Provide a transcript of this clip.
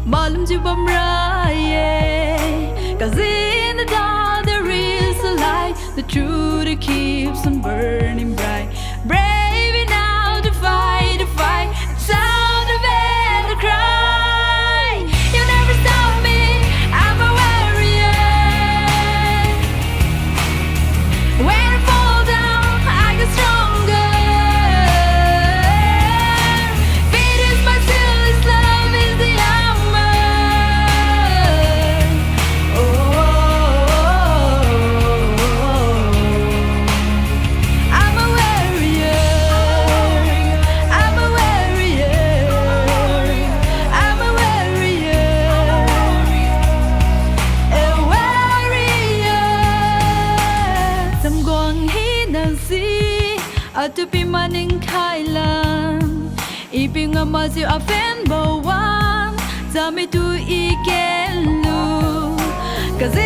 Malum ju bamraye, 'cause in the dark there is a light. The truth it keeps on burning bright. Brave enough to fight the fight. Sound of it to cry. You never stop me. I'm a warrior. When I fall down, I get stronger. Faith is my seal, His love is the armor. I'm a warrior. I'm a warrior. I'm a warrior. A warrior. Some gong he nansi. Atu pi maning kailan. Iping amazi afen bawan. Zami tu ikelu. 'Cause